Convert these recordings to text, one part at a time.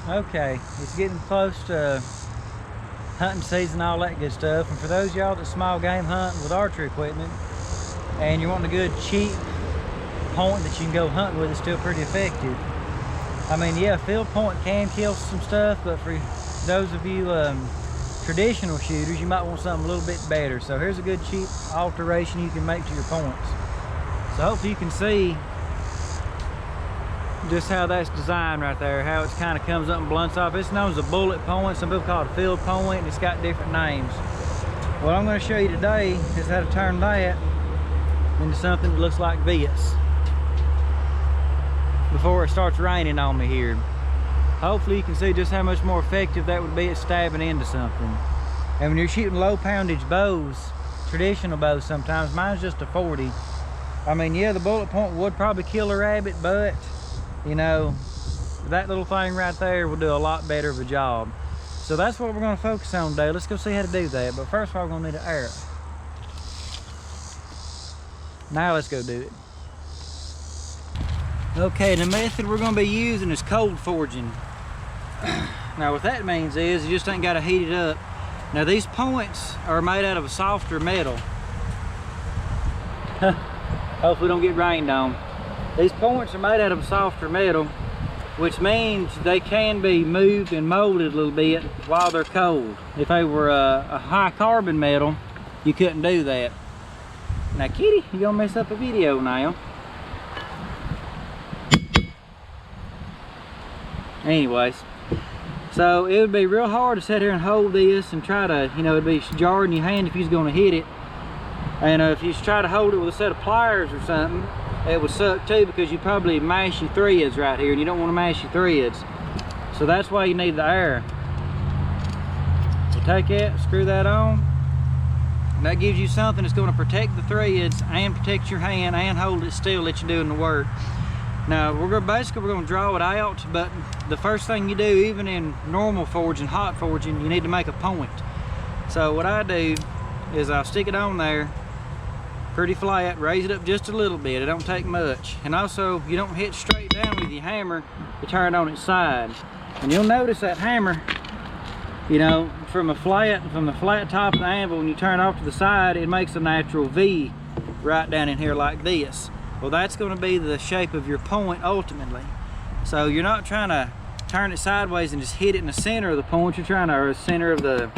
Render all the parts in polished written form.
Okay, it's getting close to hunting season, all that good stuff. And for those of y'all that small game hunt with archery equipment and you want a good cheap point that you can go hunting with, it's still pretty effective. I mean, yeah, field point can kill some stuff, but for those of you traditional shooters, you might want something a little bit better. So here's a good cheap alteration you can make to your points. So hopefully you can see just how that's designed right there, how it kind of comes up and blunts off. It's known as a bullet point. Some people call it a field point, and it's got different names. What I'm going to show you today is how to turn that into something that looks like this before it starts raining on me here. Hopefully you can see just how much more effective that would be at stabbing into something. And when you're shooting low poundage bows, traditional bows sometimes, mine's just a 40. I mean, yeah, the bullet point would probably kill a rabbit, but you know, that little thing right there will do a lot better of a job. So that's what we're going to focus on today. Let's go see how to do that. But first of all, we're going to need an arrow. Now let's go do it. Okay, the method we're going to be using is cold forging. Now what that means is you just ain't got to heat it up. Now these points are made out of a softer metal. Hopefully don't get rained on. These points are made out of a softer metal, which means they can be moved and molded a little bit while they're cold. If they were a high carbon metal, you couldn't do that. Now Kitty, you're gonna mess up a video now. Anyways, so it would be real hard to sit here and hold this and try to, you know, it'd be jarring your hand if you was gonna hit it. And if you try to hold it with a set of pliers or something, it would suck too, because you probably mash your threads right here, and you don't want to mash your threads. So that's why you need the air. So take that, screw that on, and that gives you something that's going to protect the threads and protect your hand and hold it still that you're doing the work. Now we're going to draw it out, but the first thing you do, even in normal forging, hot forging, you need to make a point. So what I do is I'll stick it on there pretty flat, raise it up just a little bit, it don't take much. And also, you don't hit straight down with your hammer, you turn it on its side. And you'll notice that hammer, you know, from the flat top of the anvil, when you turn it off to the side, it makes a natural V right down in here like this. Well, that's going to be the shape of your point ultimately. So you're not trying to turn it sideways and just hit it in the center of the point, you're trying to, or the center of the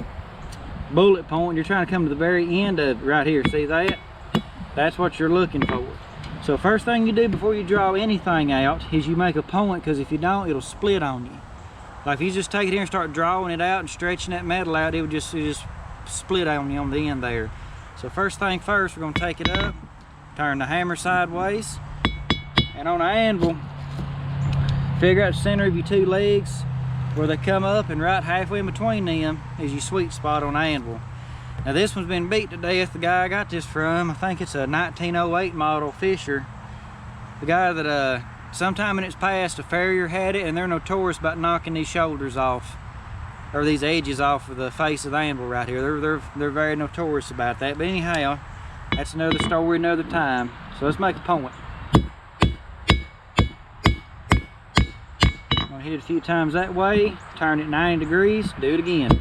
bullet point, you're trying to come to the very end of it right here, see that? That's what you're looking for. So first thing you do before you draw anything out is you make a point, because if you don't, it'll split on you. Like if you just take it here and start drawing it out and stretching that metal out, it would just split on you on the end there. So first thing first, we're going to take it up, turn the hammer sideways, and on the anvil, figure out the center of your two legs where they come up, and right halfway in between them is your sweet spot on the anvil. Now this one's been beat to death. The guy I got this from, I think it's a 1908 model Fisher. The guy that sometime in its past a farrier had it, and they're notorious about knocking these shoulders off, or these edges off of the face of the anvil right here. They're very notorious about that. But anyhow, that's another story another time. So let's make a point. I'm gonna hit it a few times that way, turn it 90 degrees, do it again.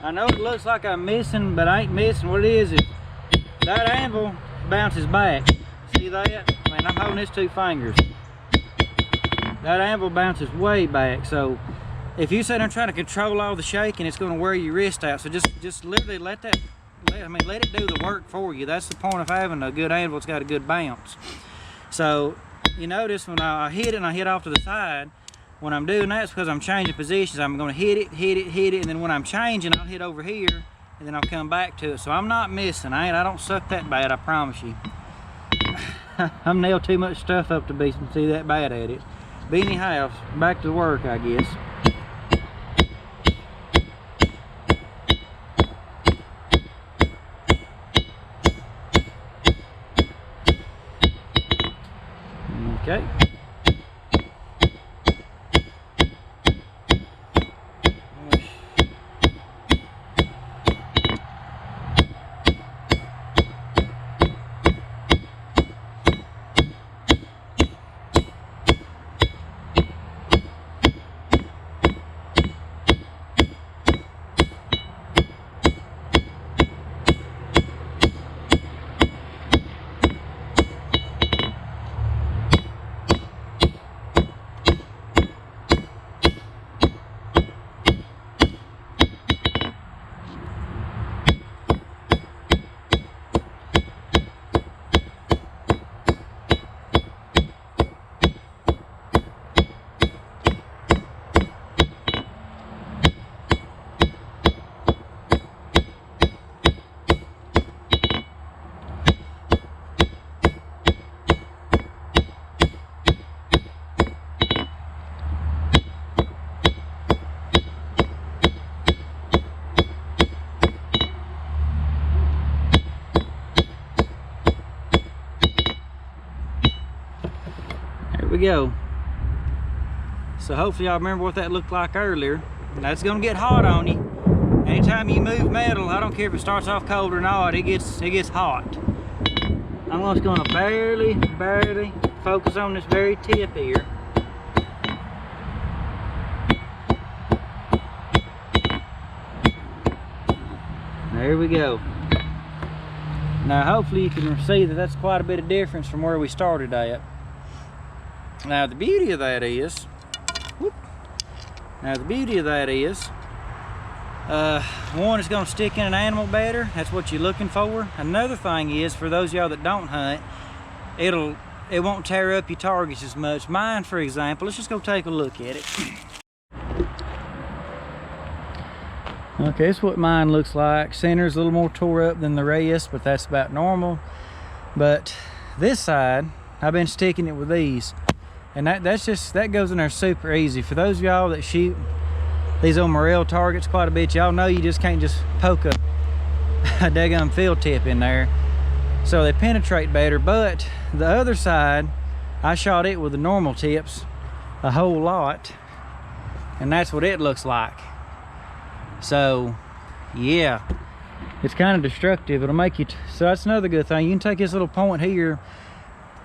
I know it looks like I'm missing, but I ain't missing. What it is that anvil bounces back. See that? I mean, I'm holding this 2 fingers. That anvil bounces way back. So if you sit there trying to control all the shaking, it's going to wear your wrist out. So just literally let it do the work for you. That's the point of having a good anvil. It's got a good bounce. So you notice when I hit it and I hit off to the side, when I'm doing that, it's because I'm changing positions. I'm going to hit it, and then when I'm changing, I'll hit over here, and then I'll come back to it. So I'm not missing. I don't suck that bad, I promise you. I'm nailed too much stuff up to be that bad at it. But anyhow, back to work, I guess. Okay. There we go. So hopefully y'all remember what that looked like earlier. That's gonna get hot on you. Anytime you move metal, I don't care if it starts off cold or not, it gets hot. I'm just gonna barely focus on this very tip here. There we go. Now hopefully you can see that that's quite a bit of difference from where we started at. Now the beauty of that is, one, it's gonna stick in an animal better. That's what you're looking for. Another thing is, for those of y'all that don't hunt, it won't tear up your targets as much. Mine, for example, let's just go take a look at it. Okay, this is what mine looks like. Center's a little more tore up than the rest, but that's about normal. But this side, I've been sticking it with these. And that goes in there super easy. For those of y'all that shoot these old morel targets quite a bit, y'all know you just can't just poke a daggum field tip in there. So they penetrate better. But the other side, I shot it with the normal tips a whole lot. And that's what it looks like. So, yeah. It's kind of destructive. It'll make you, so that's another good thing. You can take this little point here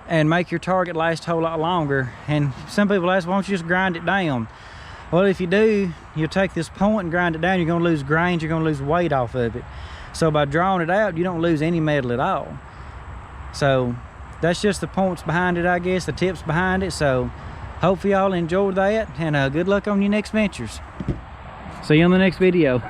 and make your target last a whole lot longer. And some people ask, why don't you just grind it down? Well, if you do, you'll take this point and grind it down, you're gonna lose grains, you're gonna lose weight off of it. So by drawing it out, you don't lose any metal at all. So that's just the points behind it, I guess, the tips behind it. So hopefully y'all enjoyed that, and good luck on your next ventures. See you on the next video.